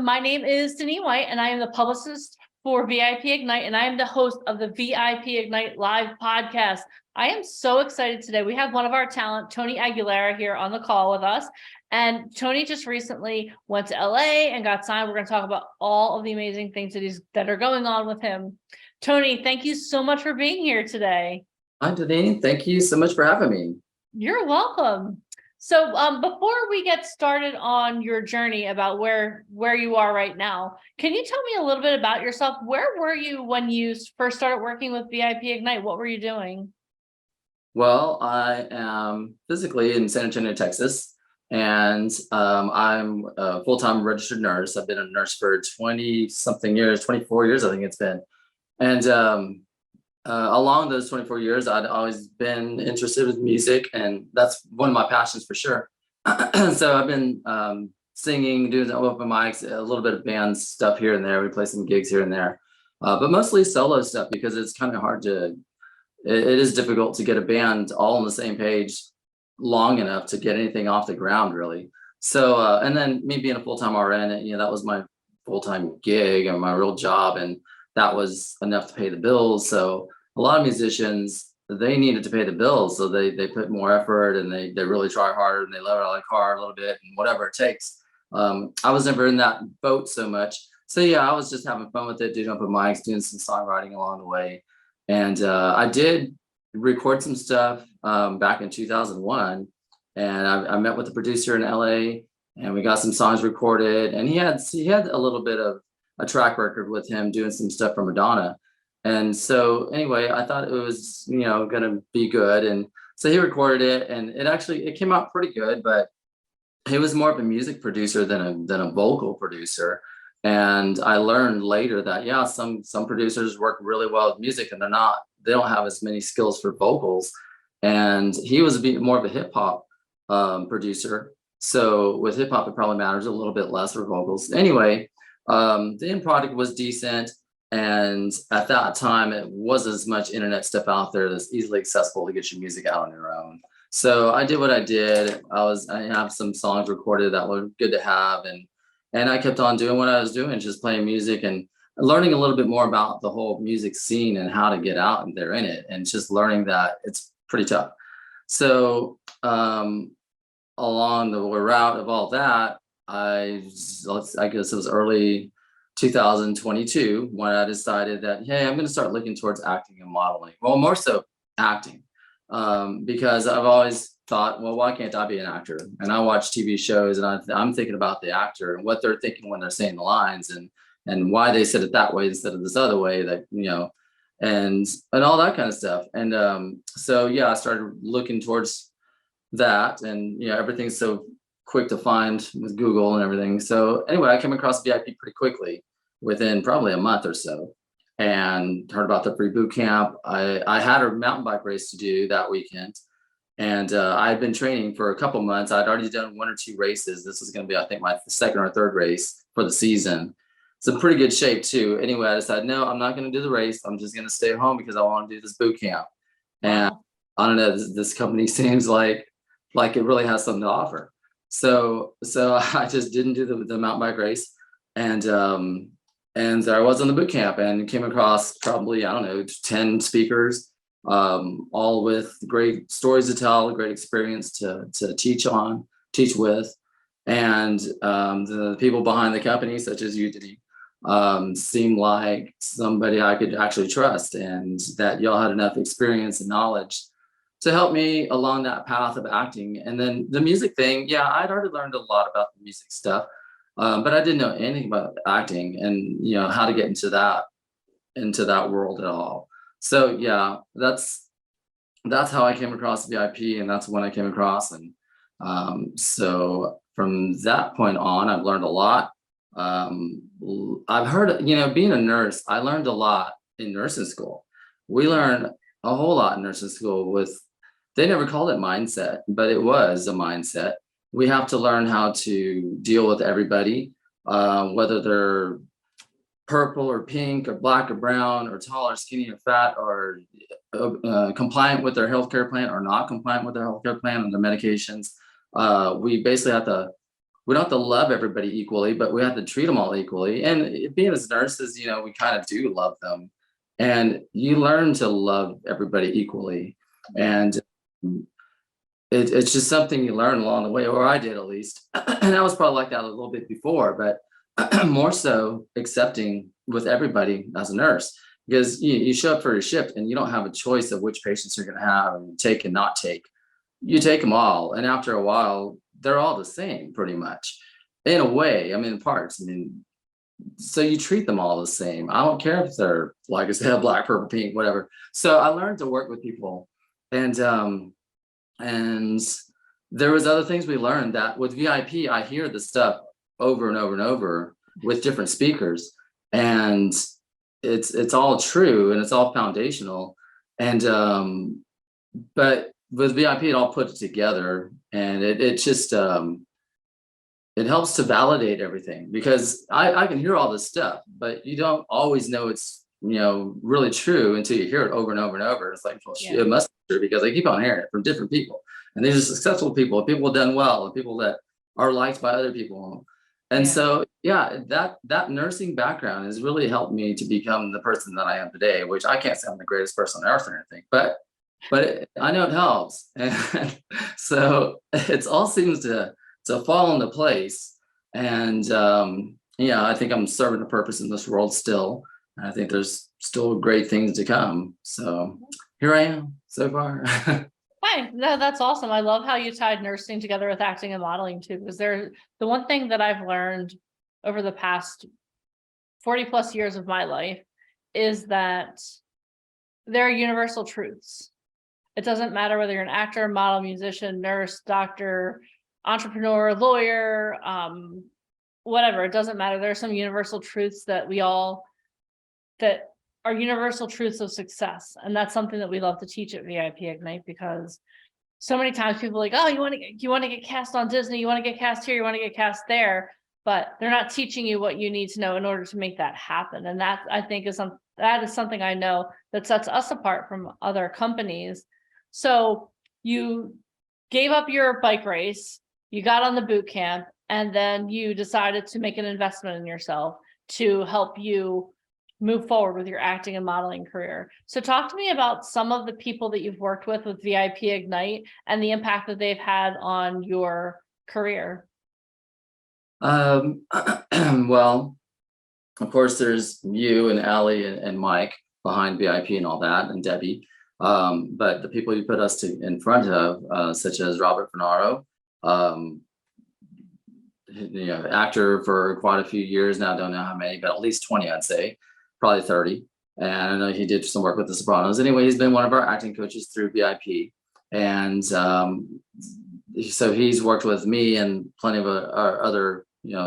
My name is Denise White, and I am the publicist for VIP Ignite, and I am the host of the VIP Ignite live podcast. I am so excited today. We have one of our talent, Tony Aguilera, here on the call with us. And Tony just recently went to LA and got signed. We're going to talk about all of the amazing things that are going on with him. Tony, thank you so much for being here today. Hi, Denise. Thank you so much for having me. You're welcome. So before we get started on your journey about where you are right now, can you tell me a little bit about yourself? Where were you when you first started working with VIP Ignite? What were you doing? Well, I am physically in San Antonio, Texas, and I'm a full-time registered nurse. I've been a nurse for 20-something years, 24 years, I think it's been. And along those 24 years, I'd always been interested in music, and that's one of my passions for sure. So I've been singing, doing open mics, a little bit of band stuff here and there. We play some gigs here and there, but mostly solo stuff because it's kind of hard to, it is difficult to get a band all on the same page long enough to get anything off the ground, really. So, and then me being a full-time RN, that was my full-time gig and my real job, and that was enough to pay the bills. So a lot of musicians, they needed to pay the bills. So they put more effort, and they really try harder, and they let it out of the car a little bit and whatever it takes. I was never in that boat so much. So yeah, I was just having fun with it, doing open mics, doing some songwriting along the way. And I did record some stuff back in 2001. And I met with the producer in LA, and we got some songs recorded. And he had a little bit of a track record with him doing some stuff for Madonna. And so anyway, I thought it was, gonna be good. And so he recorded it, and it came out pretty good, but he was more of a music producer than a vocal producer. And I learned later that, yeah, some producers work really well with music, and they don't have as many skills for vocals. And he was more of a hip hop producer. So with hip hop, it probably matters a little bit less for vocals. Anyway, the end product was decent. And at that time, it wasn't as much internet stuff out there that's easily accessible to get your music out on your own. So I did what I did. I have some songs recorded that were good to have. And I kept on doing what I was doing, just playing music and learning a little bit more about the whole music scene and how to get out there in it, and just learning that it's pretty tough. So along the route of all that, I guess it was early 2022 when I decided that, hey, I'm going to start looking towards acting and modeling. Well, more so acting, because I've always thought, well, why can't I be an actor? And I watch TV shows, and I'm thinking about the actor and what they're thinking when they're saying the lines, and why they said it that way instead of this other way, that, and all that kind of stuff. And so yeah, I started looking towards that, and everything's so quick to find with Google and everything. So anyway, I came across VIP pretty quickly within probably a month or so, and heard about the free boot camp. I had a mountain bike race to do that weekend, and I had been training for a couple months. I'd already done 1 or 2 races. This was going to be, I think, my second or third race for the season. It's in pretty good shape too. Anyway, I decided, no, I'm not going to do the race. I'm just going to stay home because I want to do this boot camp. And I don't know, this company seems like it really has something to offer. So I just didn't do the mountain bike race, and there I was on the boot camp, and came across probably, I don't know, 10 speakers, all with great stories to tell, a great experience to teach with, and the people behind the company, such as you, Diddy, seemed like somebody I could actually trust, and that y'all had enough experience and knowledge to help me along that path of acting. And then the music thing, yeah, I'd already learned a lot about the music stuff, but I didn't know anything about acting and how to get into that world at all. So yeah, that's how I came across VIP, and that's when I came across. And so from that point on, I've learned a lot. I've heard, being a nurse, I learned a lot in nursing school. We learned a whole lot in nursing school they never called it mindset, but it was a mindset. We have to learn how to deal with everybody, whether they're purple or pink or black or brown or tall or skinny or fat or compliant with their healthcare plan or not compliant with their healthcare plan and their medications. We basically have to we don't have to love everybody equally, but we have to treat them all equally. And being as nurses, we kind of do love them, and you learn to love everybody equally. And it's just something you learn along the way, or I did at least. And I was probably like that a little bit before, but more so accepting with everybody as a nurse, because you show up for your shift and you don't have a choice of which patients you're going to have and take and not take. You take them all, and after a while, they're all the same pretty much, in a way. I mean, in parts. I mean, so you treat them all the same. I don't care if they're, like I said, black, purple, pink, whatever. So I learned to work with people, and there was other things we learned that with VIP, I hear the stuff over and over and over with different speakers, and it's all true and it's all foundational. And but with VIP, it all puts together, and it just it helps to validate everything, because I can hear all this stuff, but you don't always know it's really true until you hear it over and over and over. It's like, well, it must be true, because I keep on hearing it from different people, and these are successful people who have done well, and people that are liked by other people. And so that nursing background has really helped me to become the person that I am today, which I can't say I'm the greatest person on earth or anything, but I know it helps. And so it's all seems to fall into place. And I think I'm serving a purpose in this world still. And I think there's still great things to come. So here I am so far. Hi, no, that's awesome. I love how you tied nursing together with acting and modeling too, because the one thing that I've learned over the past 40 plus years of my life is that there are universal truths. It doesn't matter whether you're an actor, model, musician, nurse, doctor, entrepreneur, lawyer, whatever. It doesn't matter. There are some universal truths that that are universal truths of success. And that's something that we love to teach at VIP Ignite, because so many times people are like, oh, you want to get cast on Disney, you want to get cast here, you want to get cast there, but they're not teaching you what you need to know in order to make that happen. And that, I think, that is something I know that sets us apart from other companies. So you gave up your bike race, you got on the boot camp, and then you decided to make an investment in yourself to help you move forward with your acting and modeling career. So talk to me about some of the people that you've worked with VIP Ignite and the impact that they've had on your career. Well, of course, there's you and Allie and Mike behind VIP and all that, and Debbie. But the people you put us in front of, such as Robert Finaro, actor for quite a few years now, don't know how many, but at least 20, I'd say, probably 30. And I know he did some work with The Sopranos. Anyway, he's been one of our acting coaches through VIP. And so he's worked with me and plenty of our other,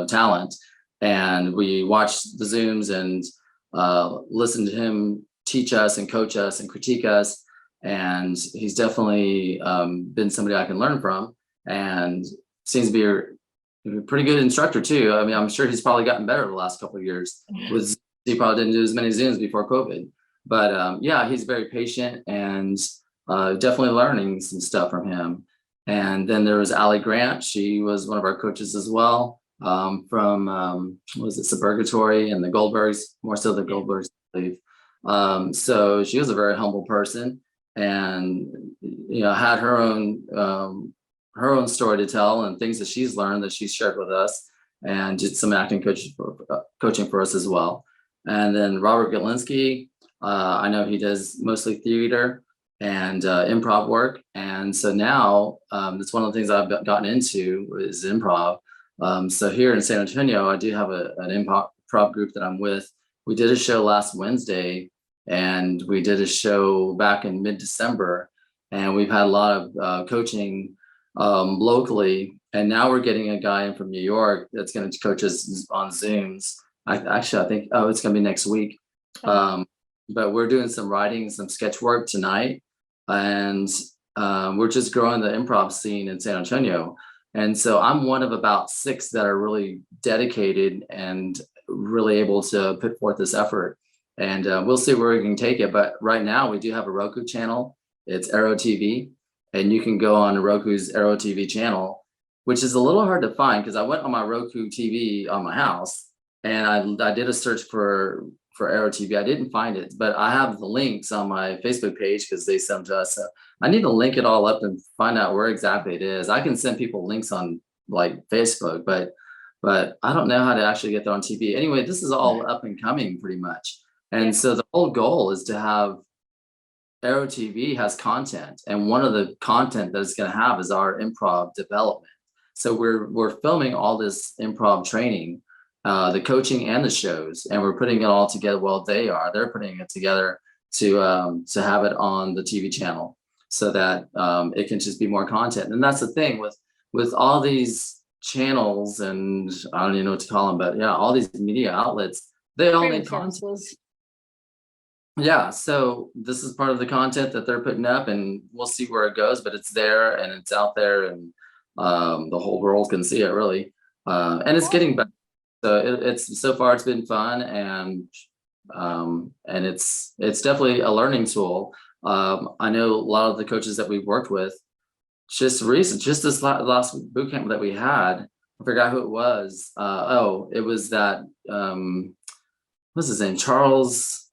talent. And we watched the Zooms and listened to him teach us and coach us and critique us. And he's definitely been somebody I can learn from, and seems to be a pretty good instructor too. I mean, I'm sure he's probably gotten better the last couple of years. He probably didn't do as many Zooms before COVID, but he's very patient, and definitely learning some stuff from him. And then there was Allie Grant. She was one of our coaches as well, from Suburgatory and the Goldbergs, more so the Goldbergs, I believe. So she was a very humble person, and had her own story to tell, and things that she's learned that she's shared with us, and did some acting coaching for us as well. And then Robert Galinsky, I know he does mostly theater and improv work, and so now it's one of the things I've gotten into is improv. So here in San Antonio, I do have an improv group that I'm with. We did a show last Wednesday, and we did a show back in mid-December, and we've had a lot of coaching locally, and now we're getting a guy in from New York that's going to coach us on Zooms. I think it's going to be next week. But we're doing some writing, some sketch work tonight, and we're just growing the improv scene in San Antonio. And so I'm one of about 6 that are really dedicated and really able to put forth this effort. And we'll see where we can take it. But right now we do have a Roku channel. It's Arrow TV. And you can go on Roku's Arrow TV channel which is a little hard to find because I went on my Roku TV on my house and I did a search for Aero TV. I didn't find it, but I have the links on my Facebook page because they send to us. So I need to link it all up and find out where exactly it is. I can send people links on like Facebook, but I don't know how to actually get that on TV. Anyway, this is all up and coming pretty much. And so the whole goal is to have Aero TV has content, and one of the content that it's going to have is our improv development. So we're filming all this improv training, the coaching and the shows, and we're putting it all together. Well, they're putting it together to have it on the TV channel so that it can just be more content. And that's the thing with all these channels, and I don't even know what to call them, but yeah, all these media outlets, they all need content. Yeah, so this is part of the content that they're putting up, and we'll see where it goes, but it's there and it's out there, and the whole world can see it really. And it's getting better. So it's so far it's been fun, and it's definitely a learning tool. I know a lot of the coaches that we've worked with just this last boot camp that we had. I forgot who it was. It was that what's his name? Charles.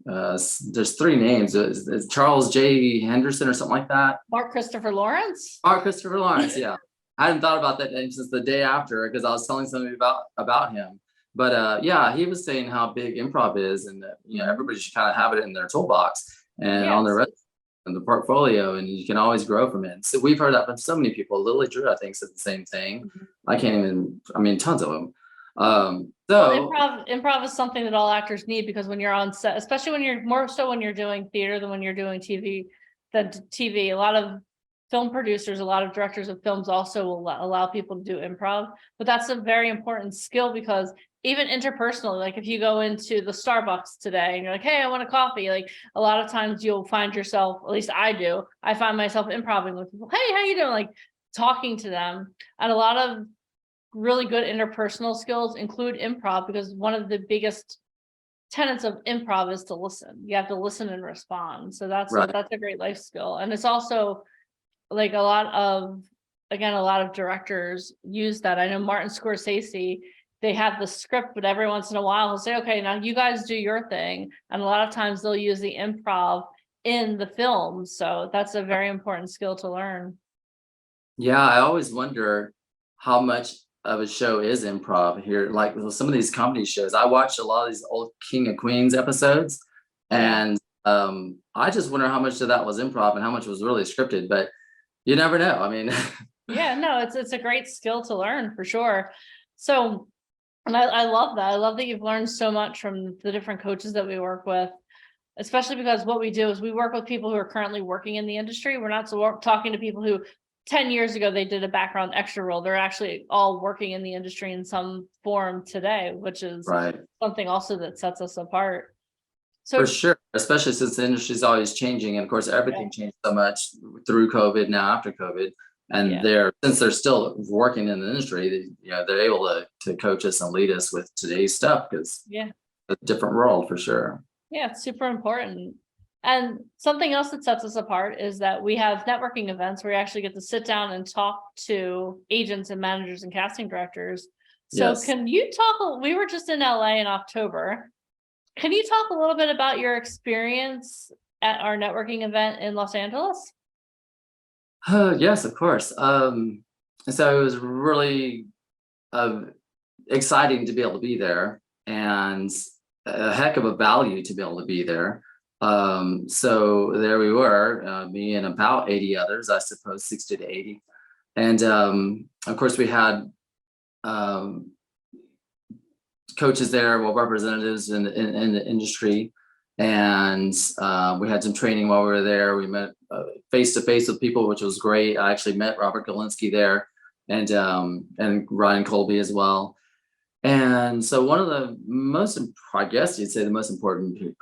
There's three names. It's Charles J. Henderson or something like that. Mark Christopher Lawrence. Yeah. I hadn't thought about that name since the day after because I was telling somebody about him. But yeah, he was saying how big improv is, and that everybody should kind of have it in their toolbox and on their resume and the portfolio, and you can always grow from it. So we've heard that from so many people. Lily Drew, I think, said the same thing. Tons of them. Improv is something that all actors need, because when you're on set, especially when you're doing theater than when you're doing TV, a lot of film producers, a lot of directors of films also will allow people to do improv, but that's a very important skill, because even interpersonally, like if you go into the Starbucks today and you're like, hey, I want a coffee, like a lot of times you'll find yourself, at least I find myself improving with people. Hey, how you doing? Like talking to them. And a lot of really good interpersonal skills include improv, because one of the biggest tenets of improv is to listen. You have to listen and respond. So that's a great life skill. And it's also like a lot of directors use that. I know Martin Scorsese, they have the script, but every once in a while he'll say, okay, now you guys do your thing. And a lot of times they'll use the improv in the film. So that's a very important skill to learn. Yeah, I always wonder how much of a show is improv here. Like with some of these comedy shows, I watched a lot of these old King of Queens episodes, and I just wonder how much of that was improv and how much was really scripted, but you never know. I mean, yeah, no, it's a great skill to learn for sure. So, and I love that. I love that you've learned so much from the different coaches that we work with, especially because what we do is we work with people who are currently working in the industry. We're not talking to people who 10 years ago they did a background extra role. They're actually all working in the industry in some form today, which is something also that sets us apart. So for sure, especially since the industry is always changing, and of course everything changed so much through COVID, now after COVID, and since they're still working in the industry, they're able to coach us and lead us with today's stuff, because it's a different world for sure. Yeah, it's super important. And something else that sets us apart is that we have networking events where you actually get to sit down and talk to agents and managers and casting directors. So can you talk, we were just in LA in October. Can you talk a little bit about your experience at our networking event in Los Angeles? Yes, of course. So it was really exciting to be able to be there, and a heck of a value to be able to be there. So there we were, me and about 80 others, I suppose 60 to 80. And of course we had coaches there, representatives in the industry. And we had some training while we were there. We met face to face with people, which was great. I actually met Robert Galinsky there, and Ryan Colby as well. And so one of the most, I guess you'd say the most important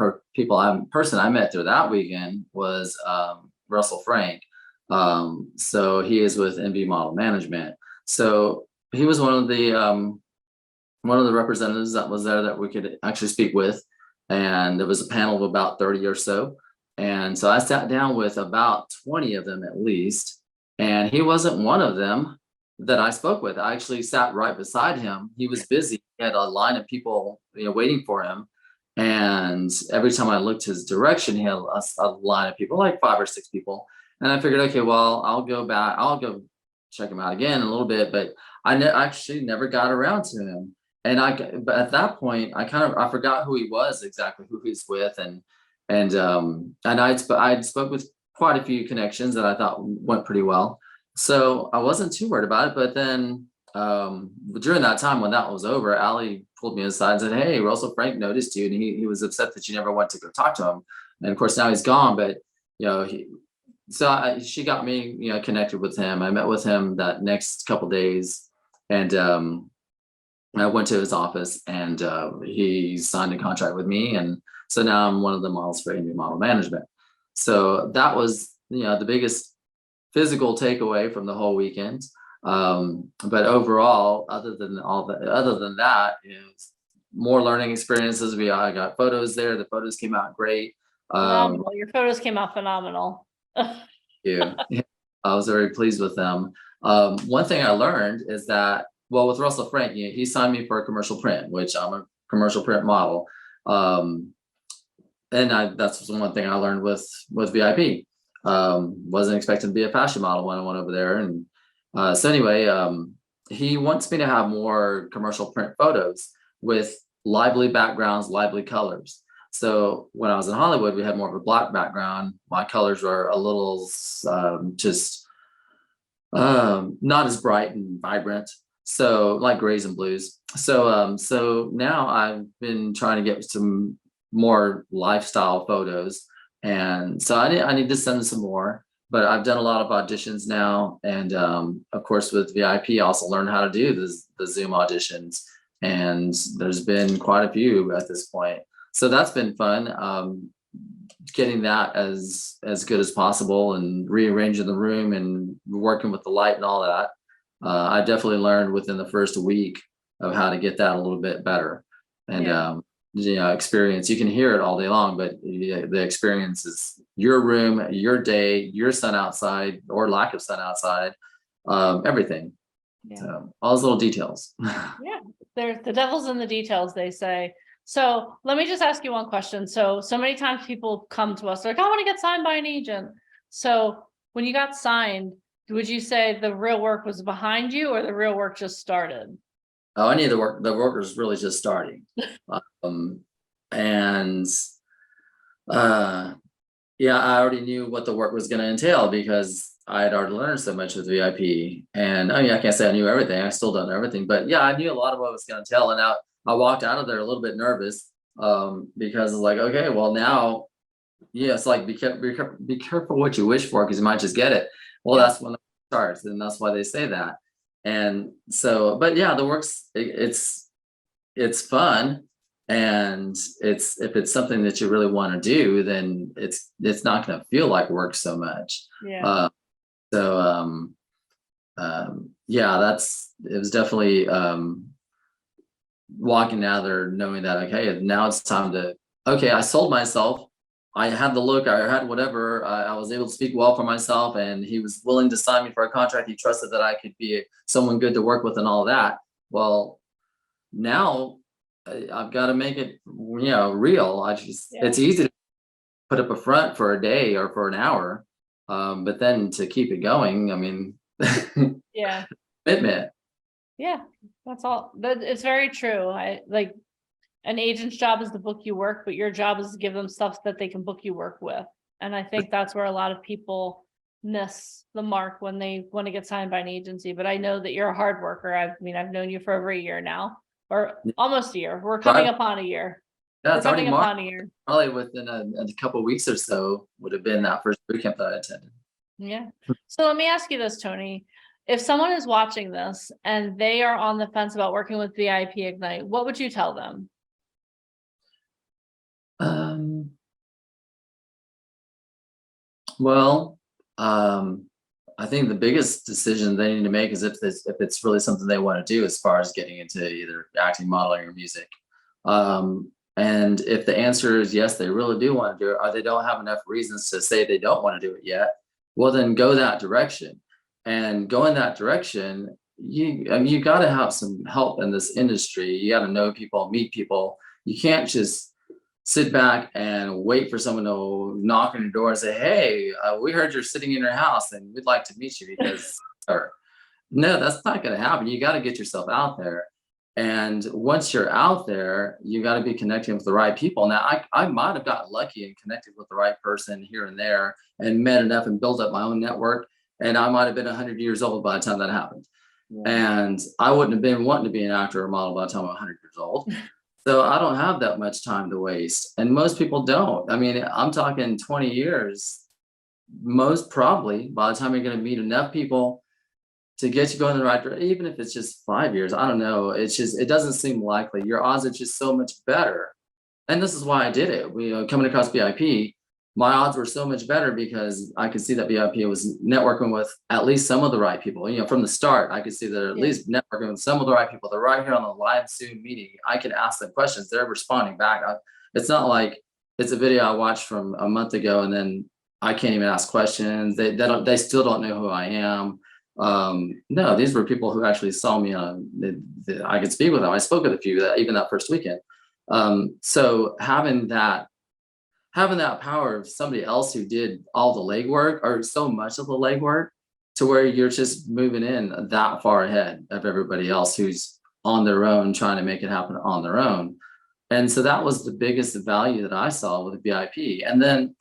person I met through that weekend was Russell Frank. So he is with NB Model Management. So he was one of the representatives that was there that we could actually speak with. And there was a panel of about 30 or so. And so I sat down with about 20 of them at least. And he wasn't one of them, that I spoke with. I actually sat right beside him. He was busy. He had a line of people, waiting for him. And every time I looked his direction, he had a line of people, like 5 or 6 people. And I figured, okay, well, I'll go back. I'll go check him out again in a little bit. But actually never got around to him. And but at that point, I forgot who he was exactly, who he's with, and I'd spoke with quite a few connections that I thought went pretty well. So I wasn't too worried about it. But then during that time when that was over, Allie pulled me aside and said, "Hey, Russell Frank noticed you, and he was upset that you never went to go talk to him. And of course now he's gone, but she got me connected with him. I met with him that next couple days, and I went to his office, and he signed a contract with me, and so now I'm one of the models for Indie Model Management. So that was the biggest physical takeaway from the whole weekend. But overall, other than that, is more learning experiences. I got photos there. The photos came out great. Phenomenal. Your photos came out phenomenal. Yeah, I was very pleased with them. One thing I learned is that, well, with Russell Frank, he signed me for a commercial print, which I'm a commercial print model. And that's one thing I learned with VIP. Wasn't expecting to be a fashion model when I went over there. And so anyway, he wants me to have more commercial print photos with lively backgrounds, lively colors. So when I was in Hollywood, we had more of a black background. My colors were a little not as bright and vibrant. So like grays and blues. So now I've been trying to get some more lifestyle photos. And so I need to send some more, but I've done a lot of auditions now. And of course with VIP, I also learned how to do the Zoom auditions. And there's been quite a few at this point. So that's been fun, getting that as good as possible and rearranging the room and working with the light and all that. I definitely learned within the first week of how to get that a little bit better. And experience, you can hear it all day long, but the experience is your room, your day, your sun outside or lack of sun outside, everything. Yeah. So all those little details. Yeah, there's the devil's in the details, they say. So let me just ask you one question. So many times people come to us, they're like, I want to get signed by an agent. So when you got signed, would you say the real work was behind you, or the real work just started? Oh, any of the work was really just starting. And yeah, I already knew what the work was going to entail because I had already learned so much with VIP. And I mean, I can't say I knew everything. I still don't know everything, but yeah, I knew a lot of what it was going to entail. And I walked out of there a little bit nervous, because it's like, okay, well now, it's like, be careful what you wish for, because you might just get it. Well, that's when it starts, and that's why they say that. And so, but yeah, the work's it's fun, and if it's something that you really want to do, then it's not going to feel like work so much. Yeah. So yeah, it was definitely walking out there knowing that, okay, now it's time to, okay, I sold myself. I had the look, I had whatever, I was able to speak well for myself, and he was willing to sign me for a contract. He trusted that I could be someone good to work with and all that. Well, now I've got to make it, real. It's easy to put up a front for a day or for an hour, but then to keep it going, I mean, Yeah. commitment. Yeah, that's all. It's very true. I like, an agent's job is to book you work, but your job is to give them stuff that they can book you work with. And I think that's where a lot of people miss the mark when they want to get signed by an agency. But I know that you're a hard worker. I've known you for over a year now, or almost a year. We're coming upon a year. Yeah, We're it's already coming upon a year. probably within a couple of weeks or so would have been that first boot camp that I attended. Yeah. So let me ask you this, Tony. If someone is watching this and they are on the fence about working with VIP Ignite, what would you tell them? Well, I think the biggest decision they need to make is if it's really something they want to do as far as getting into either acting, modeling, or music. And if the answer is yes, they really do want to do it, or they don't have enough reasons to say they don't want to do it yet, well, then go that direction. And go in that direction you got to have some help in this industry. You got to know people, meet people. You can't just sit back and wait for someone to knock on your door and say, "Hey, we heard you're sitting in your house and we'd like to meet you because," or no, that's not going to happen. You got to get yourself out there. And once you're out there, you got to be connecting with the right people. Now, I might have gotten lucky and connected with the right person here and there and met enough and built up my own network. And I might have been 100 years old by the time that happened. And I wouldn't have been wanting to be an actor or model by the time I'm 100 years old. So I don't have that much time to waste. And most people don't. I mean, I'm talking 20 years, most probably by the time you're going to meet enough people to get you going in the right direction, even if it's just 5 years, I don't know. It's just, it doesn't seem likely. Your odds are just so much better. And this is why I did it. We coming across VIP, my odds were so much better because I could see that VIP was networking with at least some of the right people. From the start, I could see that at least networking with some of the right people. They're right here on the live Zoom meeting. I can ask them questions. They're responding back. It's not like it's a video I watched from a month ago and then I can't even ask questions. They still don't know who I am. No, these were people who actually saw me I could speak with them. I spoke with a few even that first weekend. So having that power of somebody else who did all the legwork or so much of the legwork to where you're just moving in that far ahead of everybody else who's on their own, trying to make it happen on their own. And so that was the biggest value that I saw with the VIP. And then,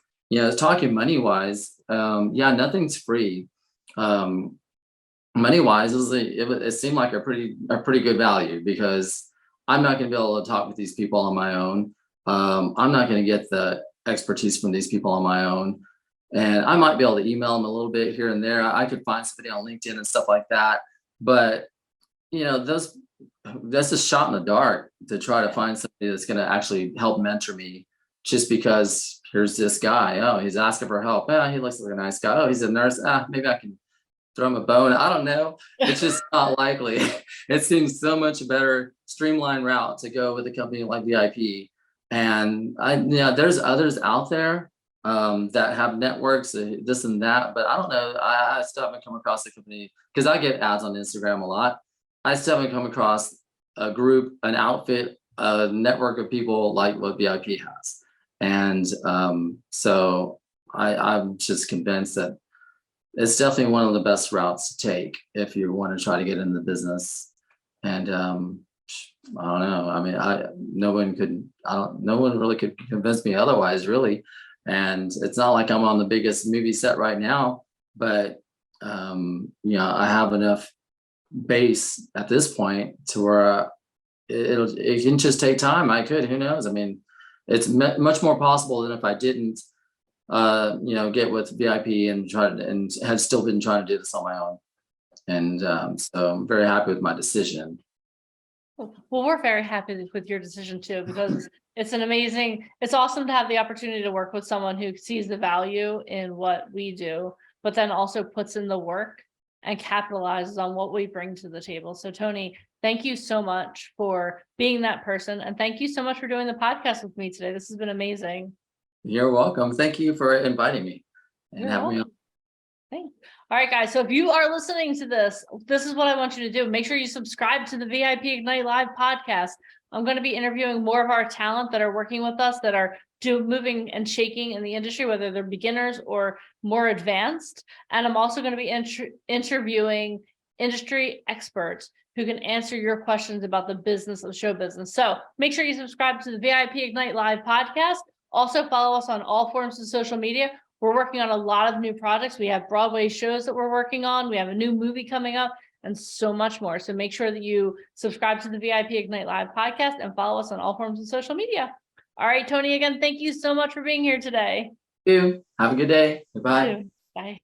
talking money wise, nothing's free. Money wise, it seemed like a pretty good value because I'm not going to be able to talk with these people on my own. I'm not going to get the expertise from these people on my own. And I might be able to email them a little bit here and there. I could find somebody on LinkedIn and stuff like that. But, that's a shot in the dark to try to find somebody that's going to actually help mentor me just because here's this guy. Oh, he's asking for help. Yeah, he looks like a nice guy. Oh, he's a nurse. Maybe I can throw him a bone. I don't know. It's just not likely. It seems so much better streamlined route to go with a company like VIP. And there's others out there that have networks, this and that, but I don't know. I still haven't come across a company because I get ads on Instagram a lot. I still haven't come across a group, an outfit, a network of people like what VIP has. And so I'm just convinced that it's definitely one of the best routes to take if you want to try to get into the business. And I don't know. I mean, no one really could convince me otherwise, really. And it's not like I'm on the biggest movie set right now, but I have enough base at this point to where it can just take time. Who knows? I mean, it's much more possible than if I didn't get with VIP and had still been trying to do this on my own. And so I'm very happy with my decision. Well, we're very happy with your decision too, because it's awesome to have the opportunity to work with someone who sees the value in what we do, but then also puts in the work and capitalizes on what we bring to the table. So Tony, thank you so much for being that person. And thank you so much for doing the podcast with me today. This has been amazing. You're welcome. Thank you for inviting me and having me on. Thanks. All right, guys. So if you are listening to this is what I want you to do. Make sure you subscribe to the VIP Ignite Live podcast. I'm going to be interviewing more of our talent that are working with us, that are moving and shaking in the industry, whether they're beginners or more advanced. And I'm also going to be interviewing industry experts who can answer your questions about the business of show business. So make sure you subscribe to the VIP Ignite Live podcast. Also follow us on all forms of social media. We're working on a lot of new projects. We have Broadway shows that we're working on. We have a new movie coming up and so much more. So make sure that you subscribe to the VIP Ignite Live podcast and follow us on all forms of social media. All right, Tony, again, thank you so much for being here today. Thank you. Have a good day. Goodbye. Bye.